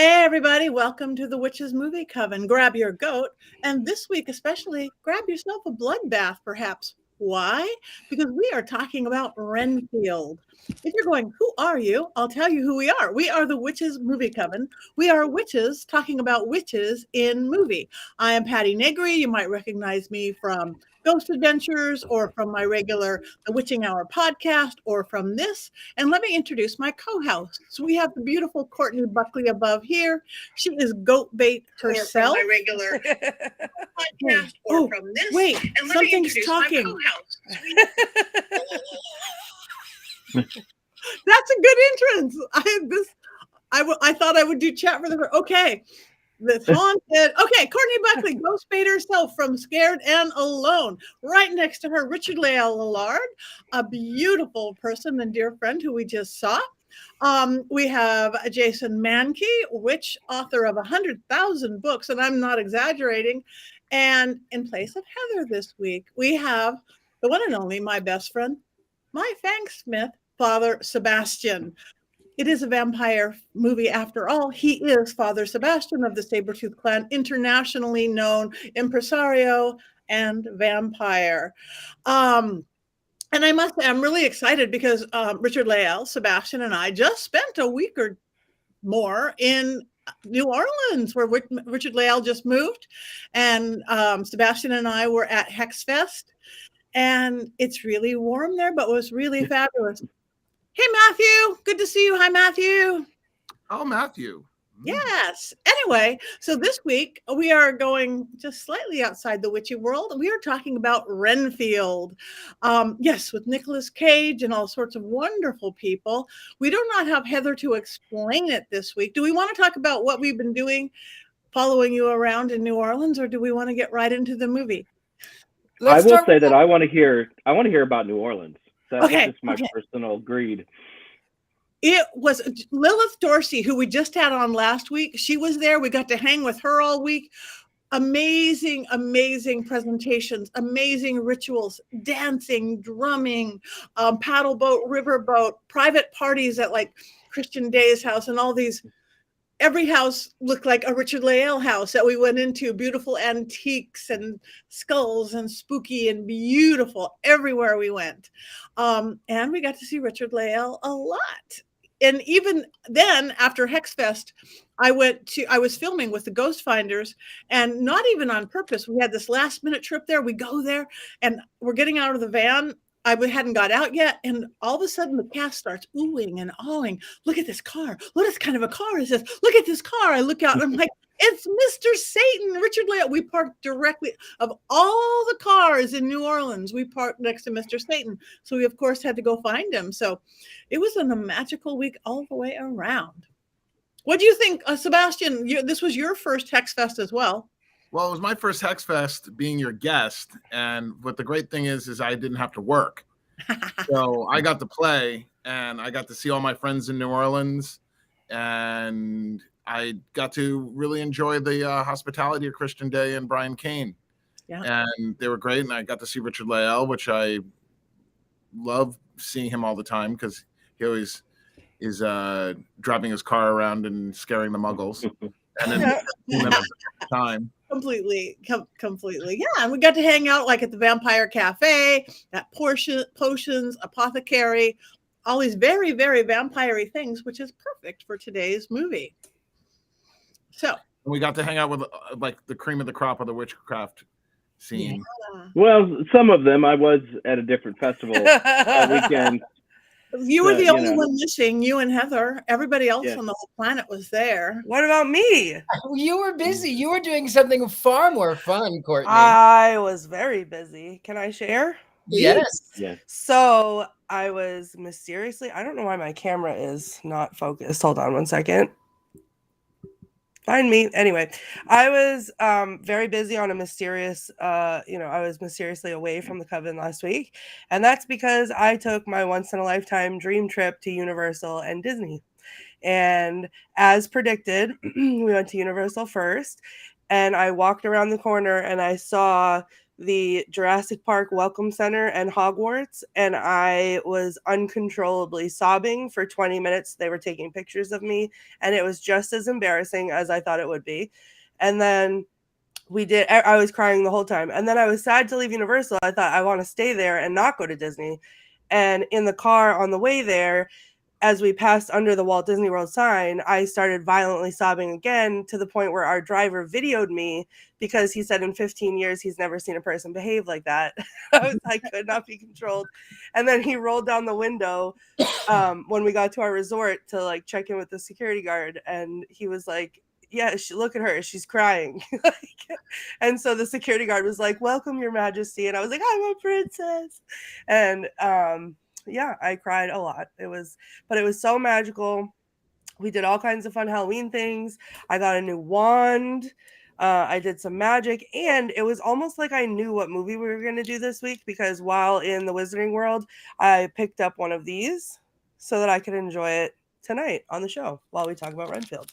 Hey everybody, welcome to the Witches Movie Coven. Grab your goat, and this week especially, grab yourself a bloodbath perhaps. Why? Because we are talking about Renfield. If you're going, who are you? I'll tell you who we are. We are the Witches Movie Coven. We are witches talking about witches in movie. I am Patti Negri. You might recognize me from Ghost Adventures or from my regular The Witching Hour podcast or from this. And let me introduce my co-hosts. We have the beautiful Courtney Buckley above here. She is goat bait herself. Or from my regular podcast or from this. Wait, and let something's me talking. My That's a good entrance. I thought I would do chat for the okay. That's haunted. Okay, Courtney Buckley, ghost bait herself from Scared and Alone. Right next to her, Richard-Lael Lillard, a beautiful person and dear friend who we just saw. We have Jason Mankey, witch author of 100,000 books, and I'm not exaggerating. And in place of Heather this week, we have the one and only, my best friend, my Fangsmith, Father Sebastian. It is a vampire movie after all. He is Father Sebastian of the Sabretooth clan, internationally known impresario and vampire. And I must say, I'm really excited because Richard-Lael, Sebastian, and I just spent a week or more in New Orleans, where Richard-Lael just moved. And Sebastian and I were at Hexfest. And it's really warm there, but it was really fabulous. Hey, Matthew. Good to see you. Hi, Matthew. Oh, Matthew. Yes. Anyway, so this week we are going just slightly outside the witchy world. We are talking about Renfield. Yes, with Nicolas Cage and all sorts of wonderful people. We do not have Heather to explain it this week. Do we want to talk about what we've been doing following you around in New Orleans, or do we want to get right into the movie? I will say that I want to hear about New Orleans. That's just my personal greed. It was Lilith Dorsey, who we just had on last week. She was there. We got to hang with her all week. Amazing, amazing presentations, amazing rituals, dancing, drumming, paddle boat, river boat, private parties at like Christian Day's house and all these. Every house looked like a Richard-Lael house that we went into. Beautiful antiques and skulls and spooky and beautiful everywhere we went. And we got to see Richard-Lael a lot. And even then, after Hexfest, I was filming with the Ghost Finders, and not even on purpose. We had this last minute trip there. We go there and we're getting out of the van. I hadn't got out yet, and all of a sudden the cast starts oohing and awing. Look at this car. What kind of a car is this? Look at this car. I look out and I'm like, it's Mr. Satan, Richard-Lael. We parked directly, of all the cars in New Orleans, we parked next to Mr. Satan. So we, of course, had to go find him. So it was a magical week all the way around. What do you think, Sebastian? This was your first Hexfest as well. Well, it was my first Hexfest being your guest. And what the great thing is I didn't have to work. So I got to play and I got to see all my friends in New Orleans. And I got to really enjoy the hospitality of Christian Day and Brian Kane. Yeah. And they were great. And I got to see Richard-Lael, which I love seeing him all the time because he always is driving his car around and scaring the muggles. And then time. Completely. Yeah. And we got to hang out like at the Vampire Cafe, at Potions, Apothecary, all these very, very vampire-y things, which is perfect for today's movie. So we got to hang out with like the cream of the crop of the witchcraft scene. Yeah. Well, some of them. I was at a different festival that weekend. You were the only one missing, you and Heather. Everybody else on the whole planet was there. What about me? You were busy. You were doing something far more fun, Courtney. I was very busy. Can I share? Yes. So I was mysteriously, I don't know why my camera is not focused. Hold on one second. Find me. Anyway, I was very busy on a mysterious, I was mysteriously away from the Coven last week. And that's because I took my once-in-a-lifetime dream trip to Universal and Disney. And as predicted, we went to Universal first. And I walked around the corner and I saw the Jurassic Park Welcome Center and Hogwarts, and I was uncontrollably sobbing for 20 minutes. They were taking pictures of me, and it was just as embarrassing as I thought it would be. And then I was crying the whole time. And then I was sad to leave Universal. I thought I want to stay there and not go to Disney. And in the car on the way there, as we passed under the Walt Disney World sign, I started violently sobbing again, to the point where our driver videoed me, because he said in 15 years he's never seen a person behave like that. I could not be controlled. And then he rolled down the window when we got to our resort to like check in with the security guard, and he was like, yeah, look at her, she's crying. And so the security guard was like, welcome, Your Majesty. And I was like, I'm a princess. And yeah, I cried a lot. But it was so magical. We did all kinds of fun Halloween things. I got a new wand. I did some magic, and it was almost like I knew what movie we were going to do this week, because while in the Wizarding World, I picked up one of these so that I could enjoy it tonight on the show while we talk about Renfield.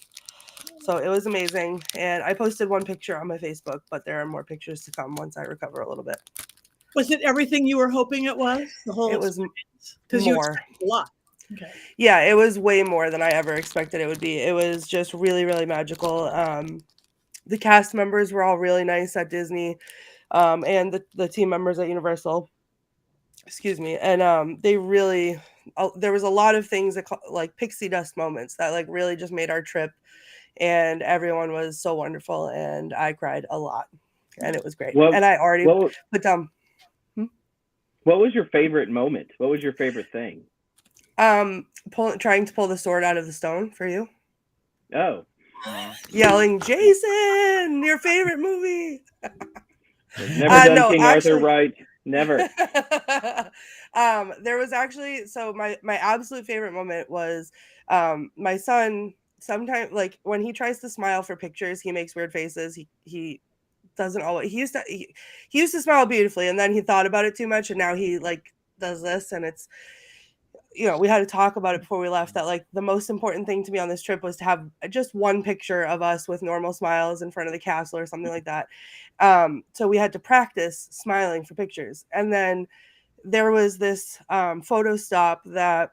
So it was amazing. And I posted one picture on my Facebook, but there are more pictures to come once I recover a little bit. Was it everything you were hoping it was? The whole it was because you more. expected a lot. Okay. Yeah, it was way more than I ever expected it would be. It was just really, really magical. The cast members were all really nice at Disney, and the team members at Universal. Excuse me. And they really, there was a lot of things that like pixie dust moments that like really just made our trip. And everyone was so wonderful, and I cried a lot, and it was great. And I already put down. What was your favorite moment? What was your favorite thing? Trying to pull the sword out of the stone for you. Oh. Yelling, Jason, your favorite movie. Never done King Arthur right. Never. There was actually, so my absolute favorite moment was my son. Sometimes, like when he tries to smile for pictures, he makes weird faces. He doesn't always. He used to smile beautifully, and then he thought about it too much, and now he like does this, and it's, you know, we had to talk about it before we left, that like the most important thing to me on this trip was to have just one picture of us with normal smiles in front of the castle or something like that. So we had to practice smiling for pictures, and then there was this photo stop that,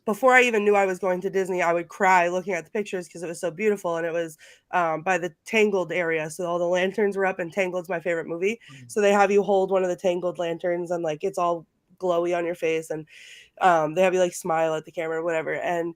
before I even knew I was going to Disney, I would cry looking at the pictures because it was so beautiful. And it was by the Tangled area. So all the lanterns were up, and Tangled's my favorite movie. So they have you hold one of the Tangled lanterns, and like it's all glowy on your face, and they have you like smile at the camera or whatever. And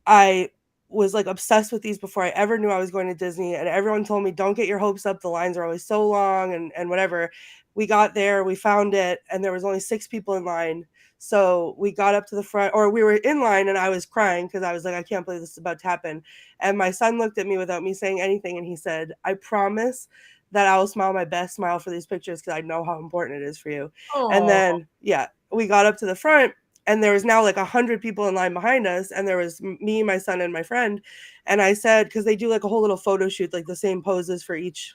I was like obsessed with these before I ever knew I was going to Disney. And everyone told me, don't get your hopes up. The lines are always so long and whatever. We got there, we found it, and there was only 6 people in line. So we got up to the front, or we were in line, and I was crying because I was like, I can't believe this is about to happen. And my son looked at me without me saying anything, and he said, I promise that I will smile my best smile for these pictures because I know how important it is for you. Aww. And then, yeah, we got up to the front, and there was now like 100 people in line behind us, and there was me, my son, and my friend. And I said, because they do like a whole little photo shoot, like the same poses for each,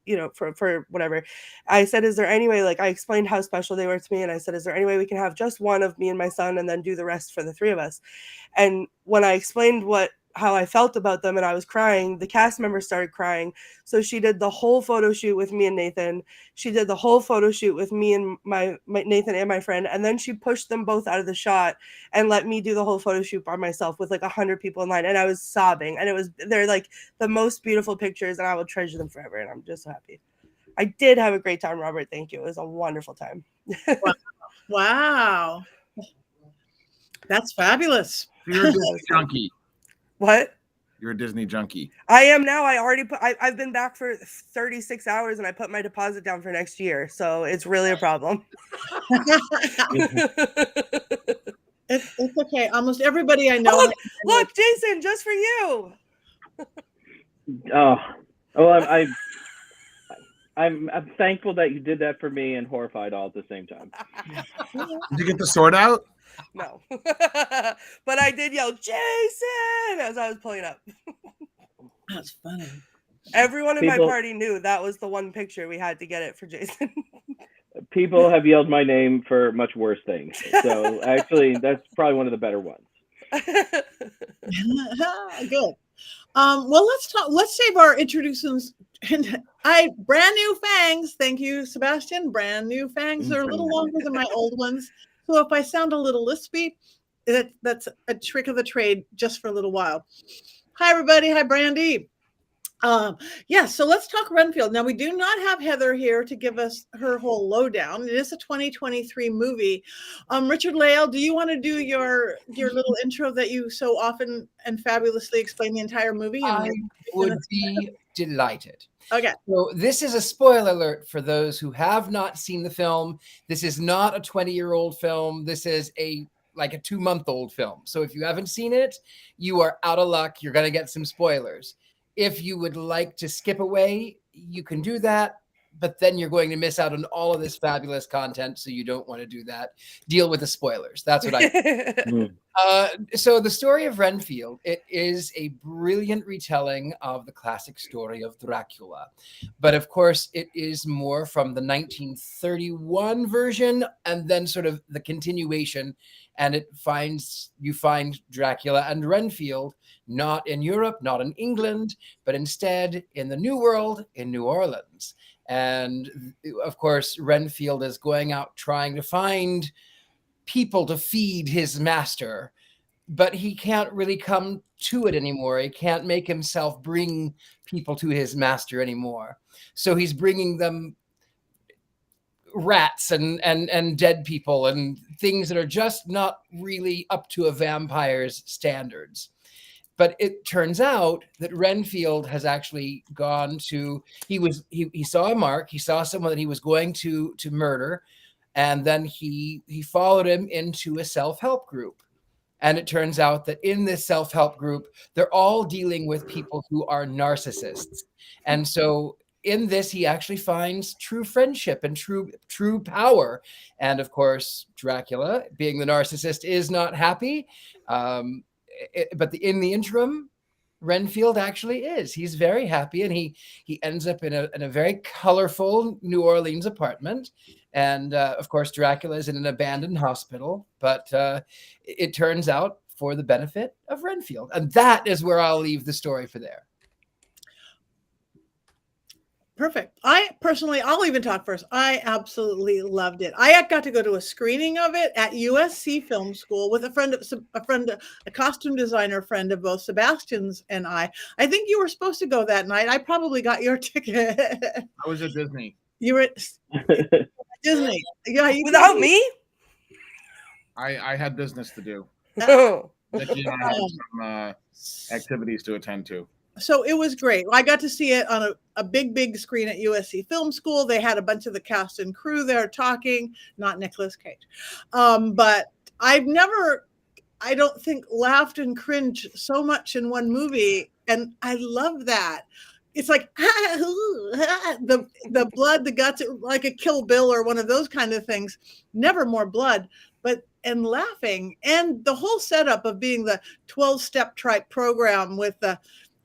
you know, for whatever. I said, is there any way, like I explained how special they were to me, and I said, is there any way we can have just one of me and my son and then do the rest for the 3 of us? And when I explained how I felt about them and I was crying, the cast members started crying. So she did the whole photo shoot with me and Nathan. She did the whole photo shoot with me and my Nathan and my friend. And then she pushed them both out of the shot and let me do the whole photo shoot by myself with like 100 people in line. And I was sobbing, and they're like the most beautiful pictures, and I will treasure them forever. And I'm just so happy. I did have a great time, Robert. Thank you. It was a wonderful time. Wow. That's fabulous. You're a Disney junkie. What? You're a Disney junkie. I am now. I've been back for 36 hours, and I put my deposit down for next year. So it's really a problem. It's okay. Almost everybody I know. Look, Jason, just for you. I'm thankful that you did that for me, and horrified all at the same time. Did you get the sword out? No. But I did yell, Jason, as I was pulling up. That's funny. Everyone in my party knew that was the one picture we had to get it for Jason. People have yelled my name for much worse things. So actually, that's probably one of the better ones. Good. Well, let's save our And brand new fangs. Thank you, Sebastian. Brand new fangs. They're a little longer than my old ones. So if I sound a little lispy, that's a trick of the trade just for a little while. Hi, everybody. Hi, Brandy. So let's talk Renfield. Now, we do not have Heather here to give us her whole lowdown. It is a 2023 movie. Richard-Lael, do you want to do your little intro that you so often and fabulously explain the entire movie? I would be delighted. Okay. So this is a spoiler alert for those who have not seen the film. This is not a 20-year-old film. This is like a 2-month-old film. So if you haven't seen it, you are out of luck. You're going to get some spoilers. If you would like to skip away, you can do that, but then you're going to miss out on all of this fabulous content, so you don't want to do that. Deal with the spoilers. That's what I So the story of Renfield, it is a brilliant retelling of the classic story of Dracula. But of course, it is more from the 1931 version and then sort of the continuation. And you find Dracula and Renfield not in Europe, not in England, but instead in the New World, in New Orleans. And of course, Renfield is going out trying to find people to feed his master, but he can't really come to it anymore. He can't make himself bring people to his master anymore. So he's bringing them rats and dead people and things that are just not really up to a vampire's standards. But it turns out that Renfield has actually gone to, he saw a mark, he saw someone that he was going to murder, and then he followed him into a self-help group. And it turns out that in this self-help group, they're all dealing with people who are narcissists. And so in this, he actually finds true friendship and true power. And of course, Dracula, being the narcissist, is not happy. But in the interim, Renfield actually is. He's very happy, and he ends up in a very colorful New Orleans apartment. And of course, Dracula is in an abandoned hospital. But it turns out for the benefit of Renfield. And that is where I'll leave the story for there. Perfect. I'll even talk first. I absolutely loved it. I got to go to a screening of it at USC Film School with a costume designer friend of both Sebastian's and I. I think you were supposed to go that night. I probably got your ticket. I was at Disney. You were at Disney. Yeah, Without me? I had business to do. Oh. Nikki and I had some activities to attend to. So it was great. I got to see it on a big screen at USC Film School. They had a bunch of the cast and crew there talking, not Nicolas Cage. But I don't think, laughed and cringed so much in one movie. And I love that. It's like the blood, the guts, like a Kill Bill or one of those kind of things. Never more blood, and laughing. And the whole setup of being the 12-step type program with the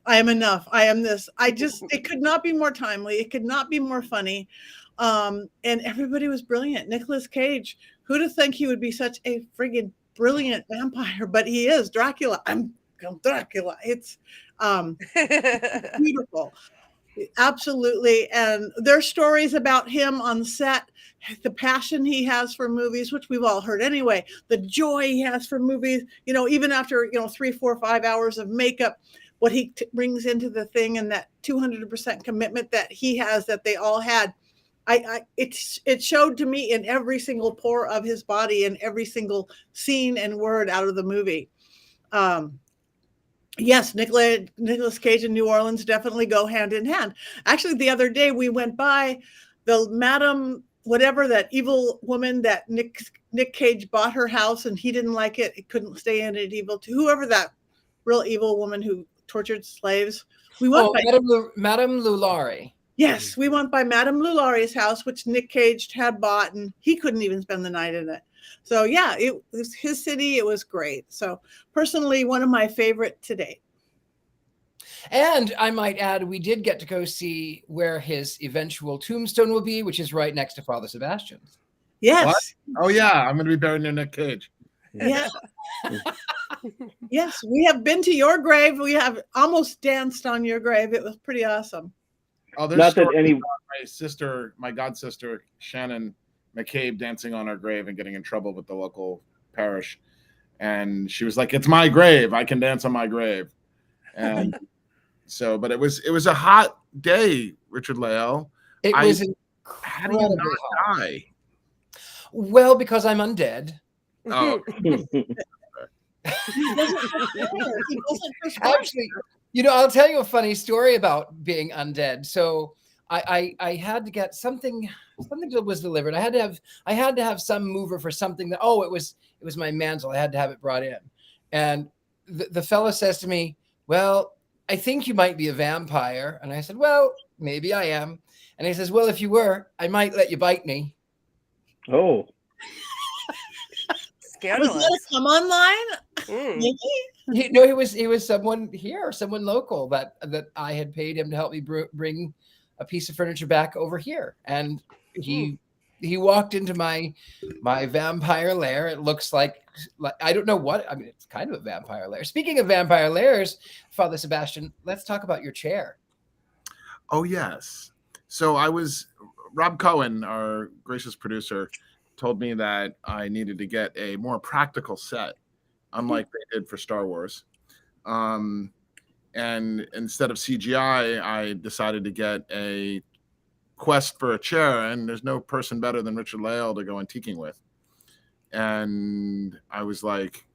I am enough. I am this. It could not be more timely. It could not be more funny. And everybody was brilliant. Nicolas Cage, who'd have think he would be such a friggin' brilliant vampire, but he is Dracula. I'm Dracula. It's beautiful. Absolutely. And there's stories about him on set, the passion he has for movies, which we've all heard anyway, the joy he has for movies, even after, 3, 4, 5 hours of makeup, what he brings into the thing, and that 200% commitment that he has, that they all had. It showed to me in every single pore of his body and every single scene and word out of the movie. Yes, Nicolas Cage and New Orleans definitely go hand in hand. Actually, the other day we went by the Madam whatever, that evil woman that Nick Cage bought her house and he didn't like it. It couldn't stay in it. Whoever that real evil woman who tortured slaves. We went by Madame Lulari. Yes, we went by Madame Lulari's house, which Nick Cage had bought, and he couldn't even spend the night in it. So yeah, it was his city. It was great. So personally, one of my favorite to date. And I might add, we did get to go see where his eventual tombstone will be, which is right next to Father Sebastian's. Yes. What? Oh yeah, I'm going to be buried near Nick Cage. Yeah. Yes, we have been to your grave. We have almost danced on your grave. It was pretty awesome. Oh, there's Not that stories any. about my god sister Shannon McCabe dancing on her grave and getting in trouble with the local parish, and she was like, "It's my grave. I can dance on my grave." And so, but it was a hot day, Richard-Lael. It I- was How do you incredibly hot. not die? Well, because I'm undead. Oh, He doesn't perspire. Actually, I'll tell you a funny story about being undead. So I had to get something that was delivered. I had to have some mover for something that it was my mantle. I had to have it brought in. And the fellow says to me, "Well, I think you might be a vampire." And I said, "Well, maybe I am." And he says, "Well, if you were, I might let you bite me." Oh, Was he gonna Scandalous. come online? Mm. Maybe? He was someone here, someone local that I had paid him to help me bring a piece of furniture back over here. And he walked into my vampire lair. It looks like I don't know what. I mean, it's kind of a vampire lair. Speaking of vampire lairs, Father Sebastian, let's talk about your chair. oh yes. So Rob Cohen, our gracious producer, told me that I needed to get a more practical set, unlike they did for Star Wars. And instead of CGI, I decided to get a quest for a chair, and there's no person better than Richard-Lael to go antiquing with. And I was like,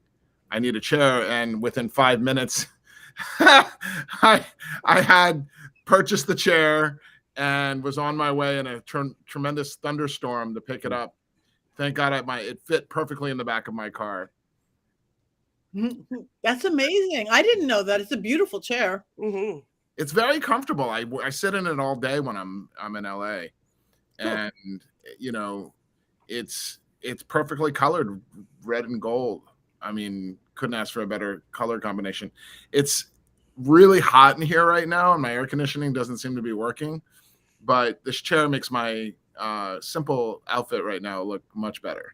I need a chair, and within 5 minutes, I had purchased the chair and was on my way in a tremendous thunderstorm to pick it up. Thank God it fit perfectly in the back of my car. That's amazing. I didn't know that. It's a beautiful chair. Mm-hmm. It's very comfortable. I sit in it all day when I'm in LA, and it's perfectly colored, red and gold. I mean, couldn't ask for a better color combination. It's really hot in here right now, and my air conditioning doesn't seem to be working. But this chair makes my simple outfit right now look much better.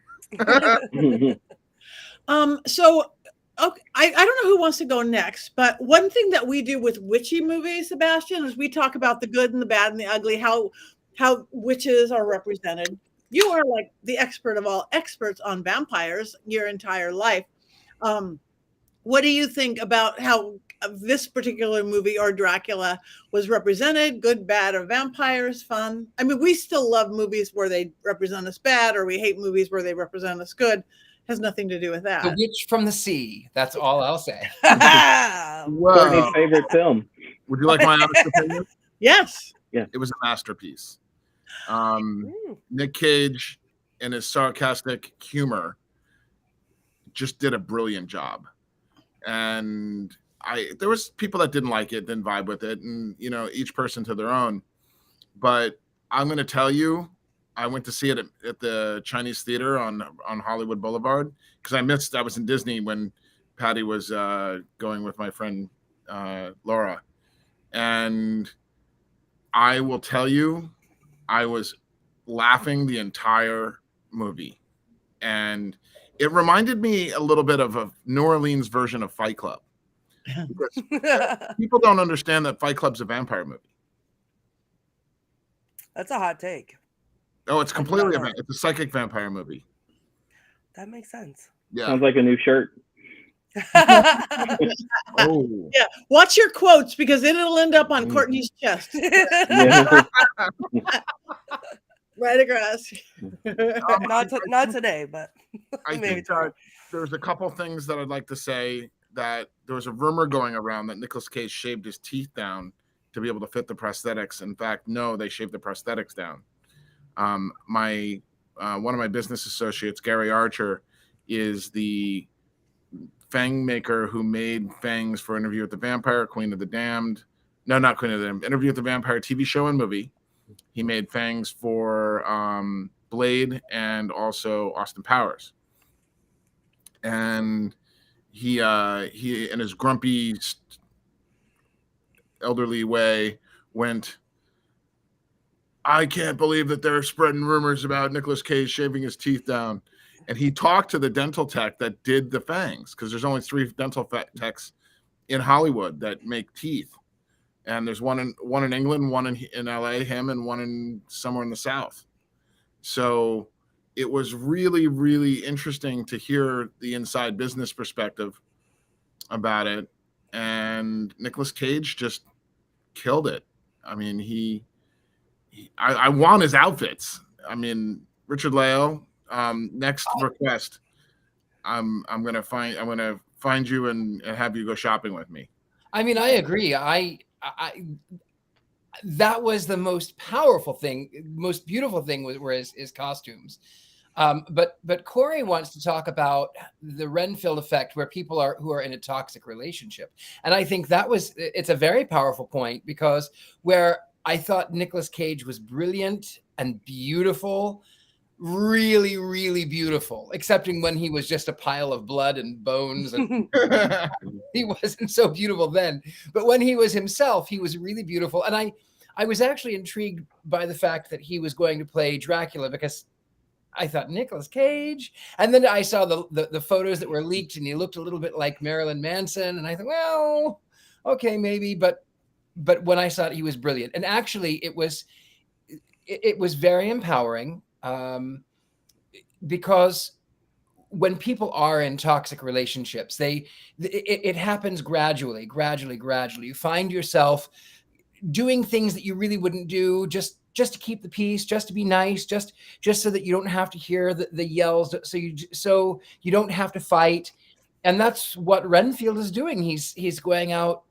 So okay, I don't know who wants to go next, but one thing that we do with witchy movies, Sebastian, is we talk about the good and the bad and the ugly, how witches are represented. You are like the expert of all experts on vampires your entire life. What do you think about how this particular movie or Dracula was represented? Good, bad, or vampires? Fun? I mean, we still love movies where they represent us bad, or we hate movies where they represent us good. Has nothing to do with that. The Witch from the Sea. That's all I'll say. Courtney's favorite film. Would you like my honest opinion? Yes. It was a masterpiece. Nick Cage, in his sarcastic humor, just did a brilliant job. And there was people that didn't like it, didn't vibe with it, and each person to their own. But I'm going to tell you, I went to see it at the Chinese Theater on Hollywood Boulevard because I was in Disney when Patti was going with my friend Laura, and I will tell you, I was laughing the entire movie, and it reminded me a little bit of a New Orleans version of Fight Club. Because people don't understand that Fight Club's a vampire movie. That's a hot take. Oh, it's completely it's a psychic vampire movie. That makes sense. Yeah. Sounds like a new shirt. Oh. Yeah. Watch your quotes because it'll end up on Courtney's chest. Yeah. Right across. Not today, but I maybe think tomorrow. there's a couple things that I'd like to say. That there was a rumor going around that Nicolas Cage shaved his teeth down to be able to fit the prosthetics. In fact, no, they shaved the prosthetics down. One of my business associates, Gary Archer, is the fang maker who made fangs for Interview with the Vampire, Queen of the Damned. No, not Queen of the Damned. Interview with the Vampire TV show and movie. He made fangs for Blade and also Austin Powers. And he in his grumpy elderly way went, I can't believe that they're spreading rumors about Nicolas Cage shaving his teeth down. And he talked to the dental tech that did the fangs, because there's only 3 dental techs in Hollywood that make teeth. and there's one in England, one in LA, him, and one in somewhere in the South. So it was really, really interesting to hear the inside business perspective about it. And Nicolas Cage just killed it. I mean, I want his outfits. I mean, Richard-Lael, next request, I'm gonna find you and have you go shopping with me. I mean, I agree. I that was the most powerful thing, most beautiful thing were his costumes. But Corey wants to talk about the Renfield effect, where people who are in a toxic relationship. And I think it's a very powerful point, because where I thought Nicolas Cage was brilliant and beautiful, really, really beautiful, excepting when he was just a pile of blood and bones, and he wasn't so beautiful then. But when he was himself, he was really beautiful. And I was actually intrigued by the fact that he was going to play Dracula, because I thought Nicolas Cage, and then I saw the photos that were leaked, and he looked a little bit like Marilyn Manson, and I thought, well, okay, maybe, but when I saw it, he was brilliant. And actually, it was very empowering, because when people are in toxic relationships, it happens gradually. You find yourself doing things that you really wouldn't do, just to keep the peace, just to be nice, just so that you don't have to hear the yells, so you don't have to fight. And that's what Renfield is doing. He's going out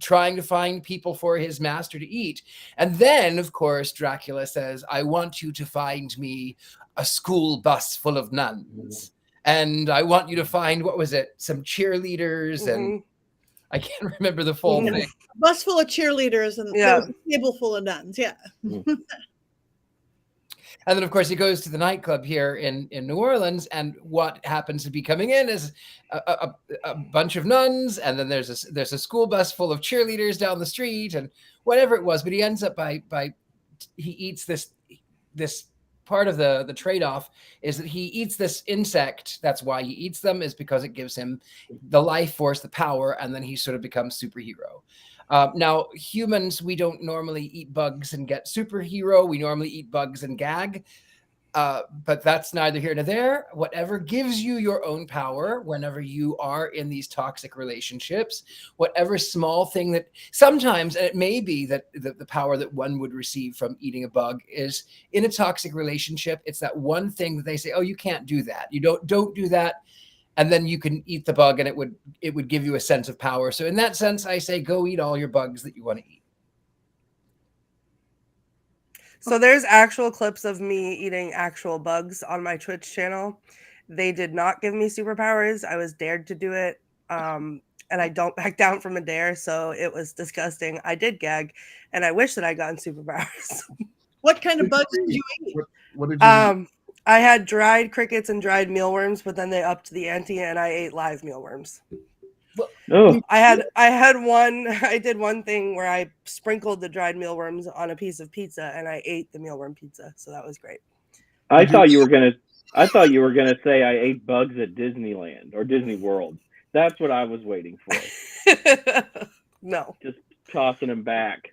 trying to find people for his master to eat. And then, of course, Dracula says, I want you to find me a school bus full of nuns. And I want you to find, what was it, some cheerleaders, and I can't remember the full thing. A bus full of cheerleaders and there was a table full of nuns. Yeah. And then, of course, he goes to the nightclub here in New Orleans, and what happens to be coming in is a bunch of nuns, and then there's a school bus full of cheerleaders down the street, and whatever it was. But he ends up he eats this part of the trade-off is that he eats this insect. That's why he eats them, is because it gives him the life force, the power, and then he sort of becomes superhero. Now, humans, we don't normally eat bugs and get superhero. We normally eat bugs and gag. But that's neither here nor there. Whatever gives you your own power whenever you are in these toxic relationships, whatever small thing that sometimes, and it may be that the power that one would receive from eating a bug is in a toxic relationship. It's that one thing that they say, oh, you can't do that. You don't do that. And then you can eat the bug, and it would give you a sense of power. So in that sense, I say, go eat all your bugs that you want to eat. So there's actual clips of me eating actual bugs on my Twitch channel. They did not give me superpowers. I was dared to do it. And I don't back down from a dare. So it was disgusting. I did gag, and I wish that I gotten superpowers. What kind of bugs did you eat? What did you eat? I had dried crickets and dried mealworms, but then they upped the ante, and I ate live mealworms. Oh, I did one thing where I sprinkled the dried mealworms on a piece of pizza, and I ate the mealworm pizza. So that was great. I thought you were gonna say I ate bugs at Disneyland or Disney World. That's what I was waiting for. No, Just tossing them back.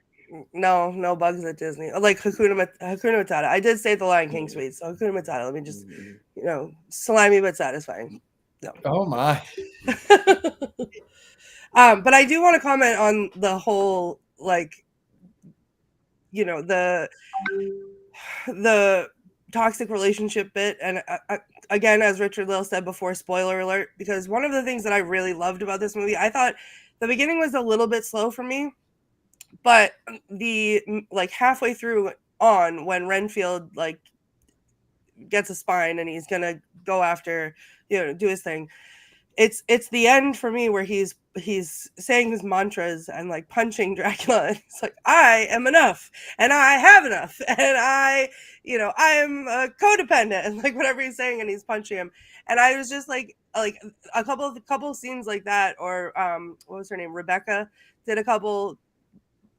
no bugs at Disney. Like Hakuna Matata. I did say the Lion King sweet, so Hakuna Matata. Let me just, slimy but satisfying. No. Oh my. But I do want to comment on the whole, the toxic relationship bit. And again, as Richard-Lael said before, spoiler alert, because one of the things that I really loved about this movie, I thought the beginning was a little bit slow for me, but the halfway through on, when Renfield gets a spine and he's gonna go after, do his thing, it's the end for me, where he's saying his mantras and punching Dracula, and it's like, I am enough, and I have enough, and I am codependent, and whatever he's saying, and he's punching him. And I was just like a couple scenes like that, or what was her name, Rebecca did a couple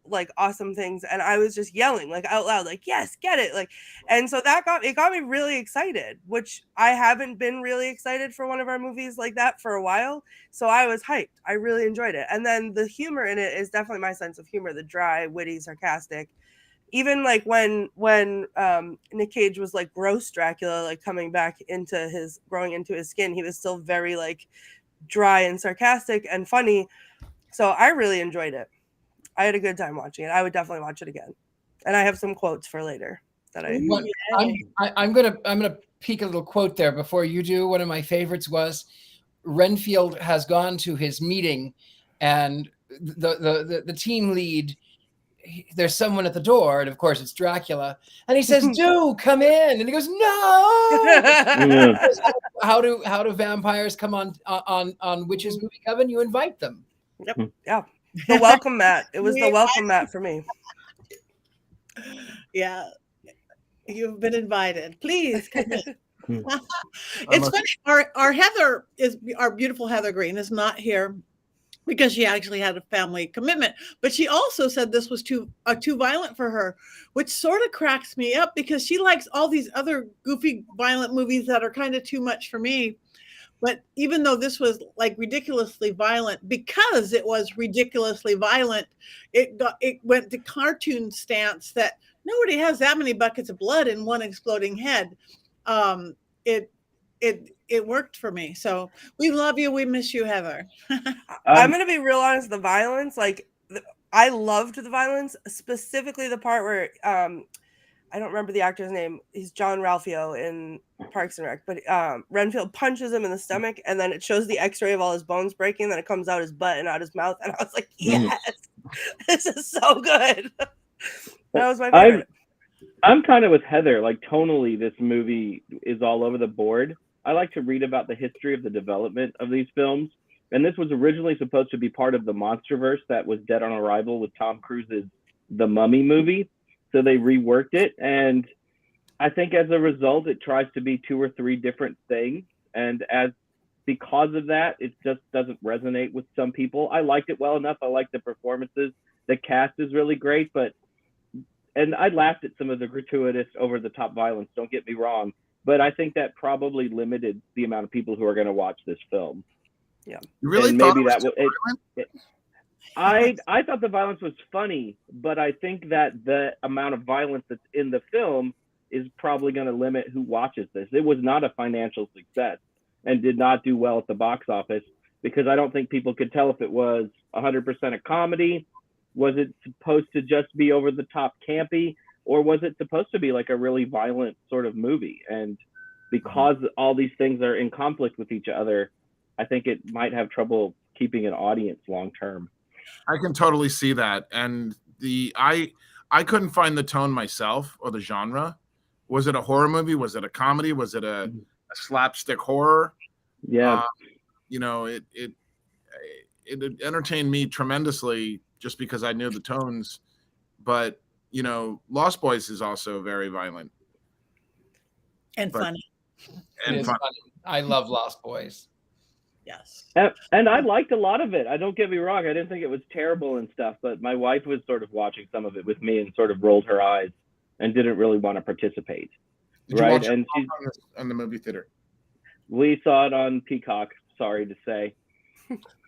like awesome things, and I was just yelling like out loud, like, yes, get it, like. And so that got me really excited, which I haven't been really excited for one of our movies like that for a while. So I was hyped. I really enjoyed it. And then the humor in it is definitely my sense of humor, the dry, witty, sarcastic. Even like when Nick Cage was like gross Dracula, like growing into his skin, he was still very like dry and sarcastic and funny. So I really enjoyed it. I had a good time watching it. I would definitely watch it again. And I have some quotes for later that I'm gonna peek a little quote there before you do. One of my favorites was Renfield has gone to his meeting, and the team lead, there's someone at the door, and of course it's Dracula, and he says, "Do come in," and he goes, "No." How do vampires come on Witches Movie Coven? You invite them. Yep. Yeah. The welcome mat. It was the welcome mat for me. Yeah. You've been invited. Please come in. It's funny. Our Heather our beautiful Heather Greene is not here because she actually had a family commitment, but she also said this was too violent for her, which sort of cracks me up because she likes all these other goofy, violent movies that are kind of too much for me. But even though this was like ridiculously violent, because it was ridiculously violent, it went to cartoon stance that nobody has that many buckets of blood in one exploding head. It worked for me. So we love you. We miss you, Heather. I'm going to be real honest. The violence, like I loved the violence, specifically the part where I don't remember the actor's name. He's John Ralphio in Parks and Rec, but Renfield punches him in the stomach, and then it shows the X-ray of all his bones breaking. Then it comes out his butt and out his mouth, and I was like, "Yes, this is so good." That was my favorite. I'm kind of with Heather. Like tonally, this movie is all over the board. I like to read about the history of the development of these films, and this was originally supposed to be part of the MonsterVerse that was Dead on Arrival with Tom Cruise's The Mummy movie. So they reworked it, and I think as a result, it tries to be 2 or 3 different things. And because of that, it just doesn't resonate with some people. I liked it well enough. I like the performances. The cast is really great, and I laughed at some of the gratuitous, over-the-top violence. Don't get me wrong, but I think that probably limited the amount of people who are going to watch this film. Yeah, you really and thought maybe it was that was. I thought the violence was funny, but I think that the amount of violence that's in the film is probably going to limit who watches this. It was not a financial success and did not do well at the box office because I don't think people could tell if it was 100% a comedy. Was it supposed to just be over the top campy, or was it supposed to be like a really violent sort of movie? And because all these things are in conflict with each other, I think it might have trouble keeping an audience long term. I can totally see that. And I couldn't find the tone myself or the genre. Was it a horror movie? Was it a comedy? Was it a slapstick horror? Yeah. It entertained me tremendously just because I knew the tones. But, Lost Boys is also very violent. And funny. And funny. I love Lost Boys. Yes. And I liked a lot of it. Don't get me wrong. I didn't think it was terrible and stuff, but my wife was sort of watching some of it with me and sort of rolled her eyes and didn't really want to participate. Did you watch it in the movie theater? We saw it on Peacock, sorry to say.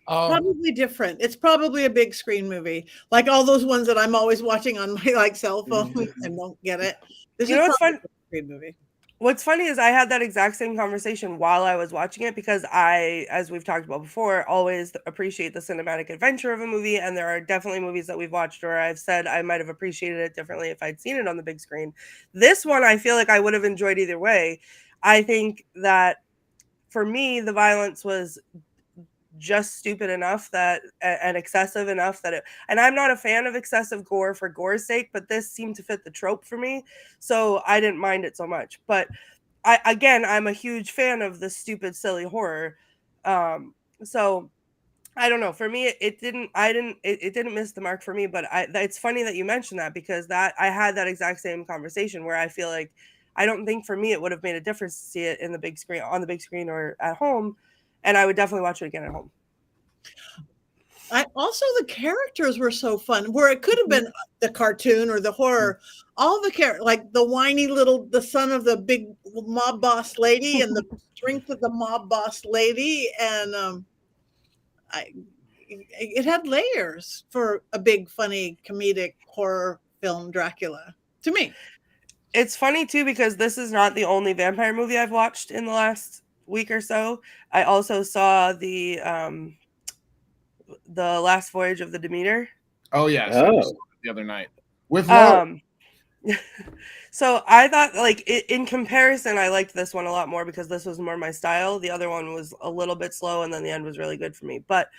Probably different. It's probably a big screen movie, like all those ones that I'm always watching on my cell phone and don't get it. This is what's fun? A screen movie. What's funny is I had that exact same conversation while I was watching it because I, as we've talked about before, always appreciate the cinematic adventure of a movie. And there are definitely movies that we've watched where I've said I might have appreciated it differently if I'd seen it on the big screen. This one, I feel like I would have enjoyed either way. I think that for me, the violence was just stupid enough and excessive enough and I'm not a fan of excessive gore for gore's sake, but this seemed to fit the trope for me, so I didn't mind it so much. But I'm a huge fan of the stupid, silly horror, so I don't know, for me it didn't miss the mark for me. But it's funny that you mentioned that because I had that exact same conversation where I feel like I don't think for me it would have made a difference to see it on the big screen or at home. And I would definitely watch it again at home. The characters were so fun, where it could have been the cartoon or the horror. All the characters, like the whiny the son of the big mob boss lady, and the strength of the mob boss lady, and it had layers for a big, funny, comedic horror film, Dracula, to me. It's funny too, because this is not the only vampire movie I've watched in the last week or so. I also saw the Last Voyage of the Demeter. Oh yes, Oh. the other night with Lo. So I thought, like, in comparison, I liked this one a lot more because this was more my style. The other one was a little bit slow, and then the end was really good for me. But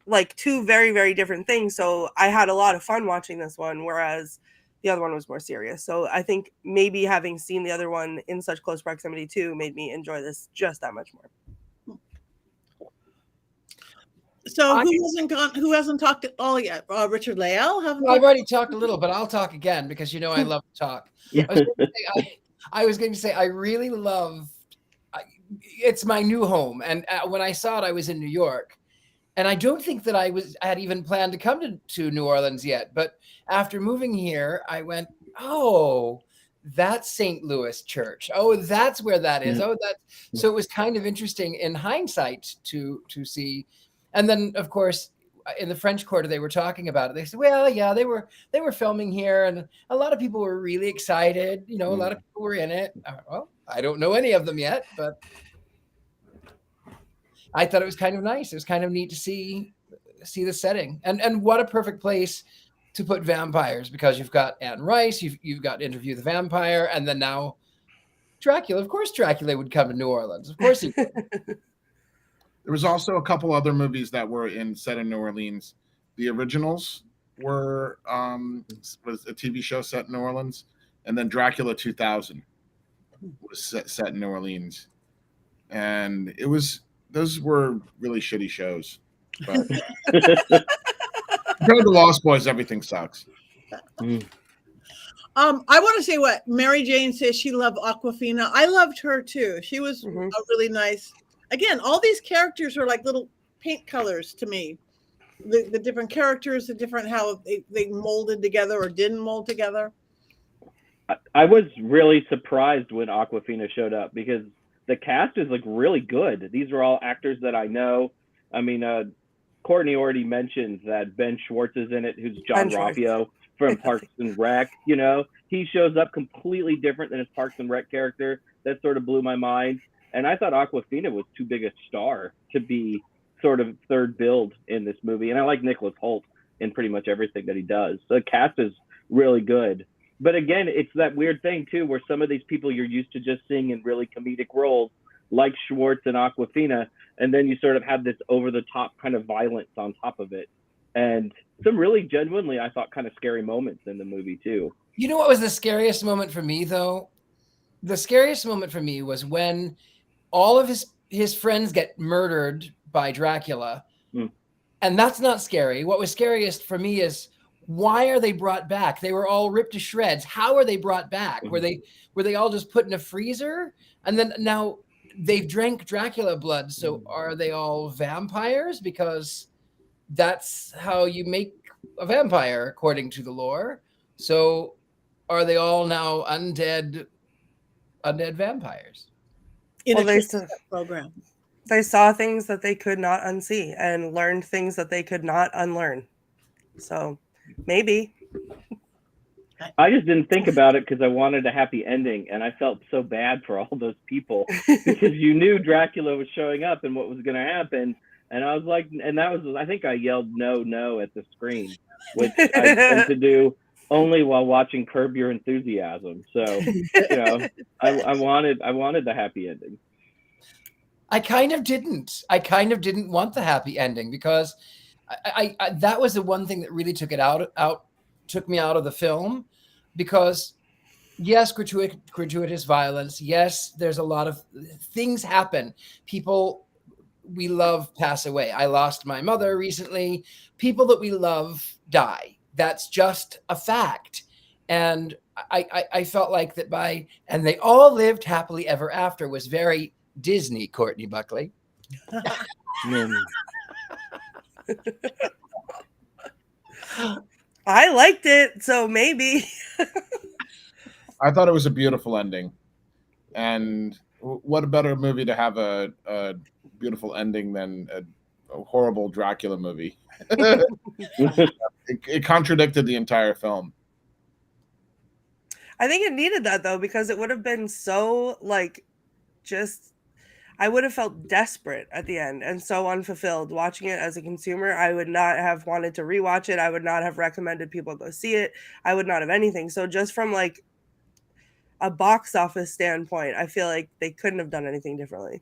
like, two very, very different things. So I had a lot of fun watching this one, whereas the other one was more serious. So I think maybe having seen the other one in such close proximity too made me enjoy this just that much more. So who hasn't talked at all yet? Richard-Lael? I've already talked a little, but I'll talk again because you know I love to talk. I was going to say I really love. It's my new home, and when I saw it, I was in New York, and I don't think that I had even planned to come to New Orleans yet. But after moving here, I went, oh, that's St. Louis Church. Oh, that's where that is. Oh, so it was kind of interesting in hindsight to see. And then, of course, in the French Quarter, they were talking about it. They said, well, yeah, they were filming here, and a lot of people were really excited. You know, a lot of people were in it. Well, I don't know any of them yet, but I thought it was kind of nice. It was kind of neat to see the setting, and what a perfect place to put vampires, because you've got Anne Rice, you've got Interview the Vampire, and then now Dracula. Of course, Dracula would come to New Orleans. Of course he would. There was also a couple other movies that were set in New Orleans. The Originals was a TV show set in New Orleans, and then Dracula 2000 was set in New Orleans, and those were really shitty shows. But compared to Lost Boys, everything sucks. I want to say what Mary Jane says. She loved Awkwafina. I loved her too. She was a really nice. Again, all these characters are like little paint colors to me. The different characters, the different how they molded together or didn't mold together. I was really surprised when Awkwafina showed up because the cast is like really good. These are all actors that I know. I mean, Courtney already mentioned that Ben Schwartz is in it, who's John Ralphio from Parks and Rec. You know, he shows up completely different than his Parks and Rec character. That sort of blew my mind. And I thought Awkwafina was too big a star to be sort of third build in this movie. And I like Nicholas Hoult in pretty much everything that he does. So the cast is really good. But again, it's that weird thing too, where some of these people you're used to just seeing in really comedic roles, like Schwartz and Awkwafina, and then you sort of have this over-the-top kind of violence on top of it. And some really genuinely, I thought, kind of scary moments in the movie too. You know what was the scariest moment for me, though? The scariest moment for me was when all of his friends get murdered by Dracula. And that's not scary. What was scariest for me is, why are they brought back? They were all ripped to shreds. How are they brought back? Were they all just put in a freezer? And then now they've drank Dracula blood. So are they all vampires? Because that's how you make a vampire, according to the lore. So are they all now undead vampires? Program. They saw things that they could not unsee and learned things that they could not unlearn. So maybe. I just didn't think about it because I wanted a happy ending, and I felt so bad for all those people because you knew Dracula was showing up and what was going to happen. And I was like, and that was, I think I yelled no at the screen, which I tend to do only while watching Curb Your Enthusiasm. So, you know, I wanted the happy ending. I kind of didn't want the happy ending because I that was the one thing that really took me out of the film, because yes, gratuitous violence. Yes, there's a lot of things happen. People we love pass away. I lost my mother recently. People that we love die. That's just a fact. And I felt like that and they all lived happily ever after was very Disney, Courtney Buckley. I liked it, so maybe. I thought it was a beautiful ending, and what a better movie to have a beautiful ending than a horrible Dracula movie. It contradicted the entire film. I think it needed that though, because it would have been so like just I would have felt desperate at the end and so unfulfilled watching it as a consumer. I would not have wanted to rewatch it. I would not have recommended people go see it. I would not have anything. So just from like a box office standpoint, I feel like they couldn't have done anything differently.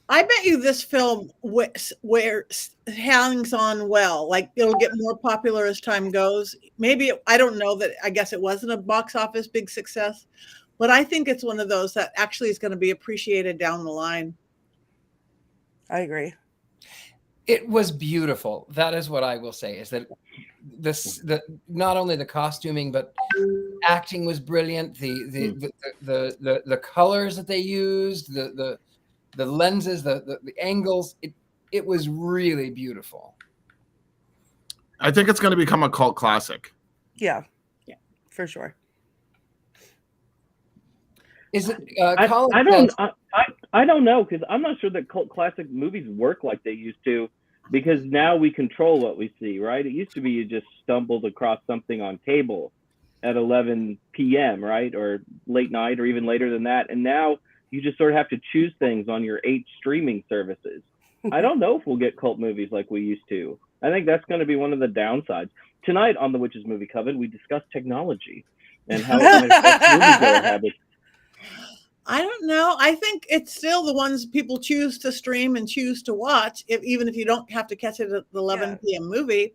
I bet you this film where hangs on well, like it'll get more popular as time goes. Maybe I don't know that. I guess it wasn't a box office big success, but I think it's one of those that actually is going to be appreciated down the line. I agree. It was beautiful. That is what I will say. Is that not only the costuming but acting was brilliant. The colors that they used, the lenses, the angles. It was really beautiful. I think it's going to become a cult classic. Yeah, for sure. Is it? I don't know, because I'm not sure that cult classic movies work like they used to, because now we control what we see, right? It used to be you just stumbled across something on cable at 11 p.m., right? Or late night or even later than that. And now you just sort of have to choose things on your 8 streaming services. I don't know if we'll get cult movies like we used to. I think that's going to be one of the downsides. Tonight on the Witches Movie Coven, we discuss technology and how it affects moviegoer habits. I don't know. I think it's still the ones people choose to stream and choose to watch, even if you don't have to catch it at the 11 p.m. movie.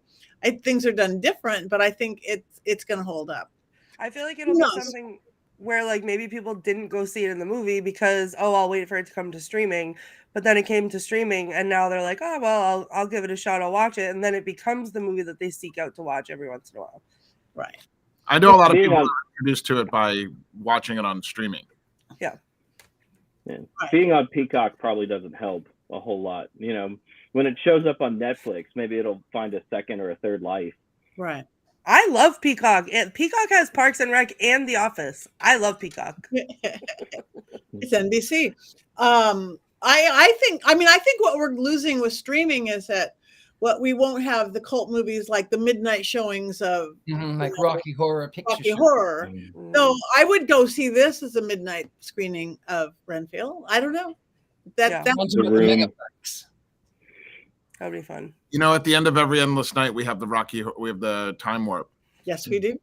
Things are done different, but I think it's going to hold up. I feel like it'll be something where like maybe people didn't go see it in the movie because, I'll wait for it to come to streaming. But then it came to streaming and now they're like, oh, well, I'll give it a shot. I'll watch it. And then it becomes the movie that they seek out to watch every once in a while. Right. I know a lot of people are introduced to it by watching it on streaming. Yeah. Right. Being on Peacock probably doesn't help a whole lot. You know, when it shows up on Netflix, maybe it'll find a second or a third life. Right. I love Peacock. Peacock has Parks and Rec and The Office. I love Peacock. It's NBC. I think what we're losing with streaming is that we won't have the cult movies like the midnight showings of like Rocky Horror Picture Rocky Show. Horror. So I would go see this as a midnight screening of Renfield. I don't know. That's the room. That would be fun. You know, at the end of every endless night, we have the time warp. Yes, we do.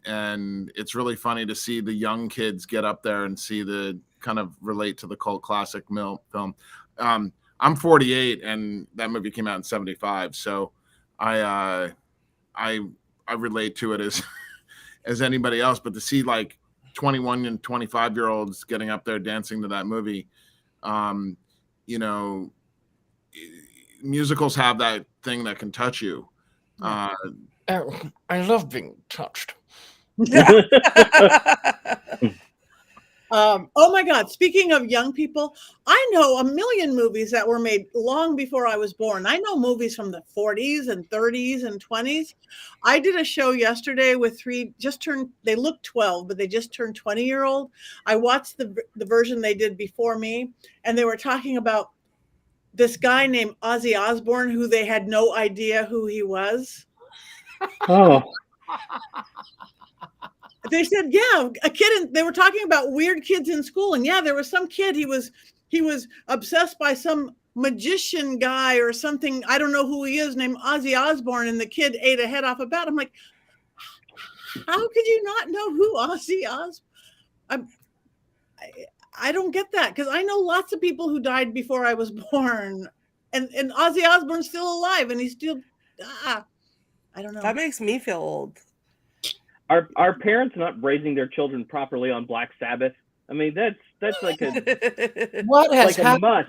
And it's really funny to see the young kids get up there and see the kind of relate to the cult classic film. I'm 48, and that movie came out in 75, so I relate to it as anybody else. But to see like 21 and 25-year-olds getting up there dancing to that movie, you know, musicals have that thing that can touch you. I love being touched. Oh my God. Speaking of young people, I know a million movies that were made long before I was born. I know movies from the 40s and 30s and 20s. I did a show yesterday with they look 12, but they just turned 20-year-old. I watched the version they did before me, and they were talking about this guy named Ozzy Osbourne, who they had no idea who he was. Oh. They said, yeah, a kid, and they were talking about weird kids in school. And yeah, there was some kid, he was obsessed by some magician guy or something. I don't know who he is, named Ozzy Osbourne. And the kid ate a head off a bat. I'm like, how could you not know who Ozzy Osbourne? I don't get that, because I know lots of people who died before I was born, and Ozzy Osbourne's still alive, and he's still, I don't know. That makes me feel old. Are parents not raising their children properly on Black Sabbath? I mean, that's like a what has like happened?